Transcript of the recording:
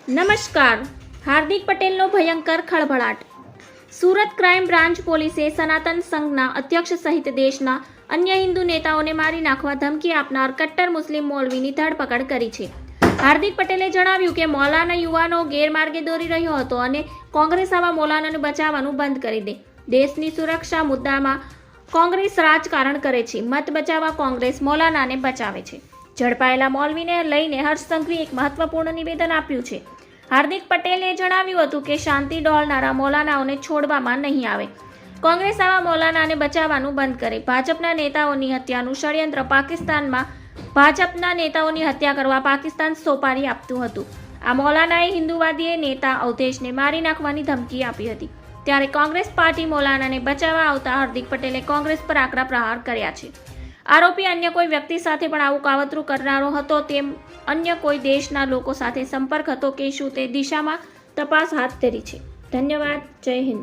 નમસ્કાર. હાર્દિક પટેલનો ભયંકર ખળભળાટ. સુરત ક્રાઇમ બ્રાન્ચ પોલીસે સનાતન સંઘના અધ્યક્ષ સહિત દેશના અન્ય હિન્દુ નેતાઓને મારી નાખવા ધમકી આપનાર કટ્ટર મુસ્લિમ મૌલવીની ધરપકડ કરી છે. હાર્દિક પટેલે જણાવ્યું કે મૌલાના યુવાનો ગેરમાર્ગે દોરી રહ્યો હતો અને કોંગ્રેસ આવા મૌલાનાને બચાવવાનું બંધ કરી દે. દેશની સુરક્ષા મુદ્દામાં કોંગ્રેસ રાજકારણ કરે છે. મત બચાવવા કોંગ્રેસ મૌલાનાને બચાવે છે. ઝડપાયેલા મૌલવીને લઈને હર્ષ સંઘવી એક મહત્વપૂર્ણ નિવેદન આપ્યું છે. હાર્દિક પટેલે જણાવ્યું હતું કે શાંતિ ડોળનારા મૌલાનાઓને છોડવામાં નહીં આવે. કોંગ્રેસ આવા મૌલાનાને બચાવવાનું બંધ કરે. ભાજપના નેતાઓની હત્યાનું ષડયંત્ર પાકિસ્તાનમાં ભાજપના નેતાઓની હત્યા કરવા પાકિસ્તાન સોપારી આપતું હતું. આ મૌલાનાએ હિન્દુવાદી નેતા અવધેશને મારી નાખવાની ધમકી આપી હતી. ત્યારે કોંગ્રેસ પાર્ટી મૌલાનાને બચાવવા આવતા હાર્દિક પટેલે કોંગ્રેસ પર આકરા પ્રહાર કર્યા છે. આરોપી અન્ય કોઈ વ્યક્તિ સાથે પણ આવું કાવતરું કરનારો હતો, તેમ અન્ય કોઈ દેશના લોકો સાથે સંપર્ક હતો કે શું તે દિશામાં તપાસ હાથ ધરી છે. ધન્યવાદ. જય હિન્દ.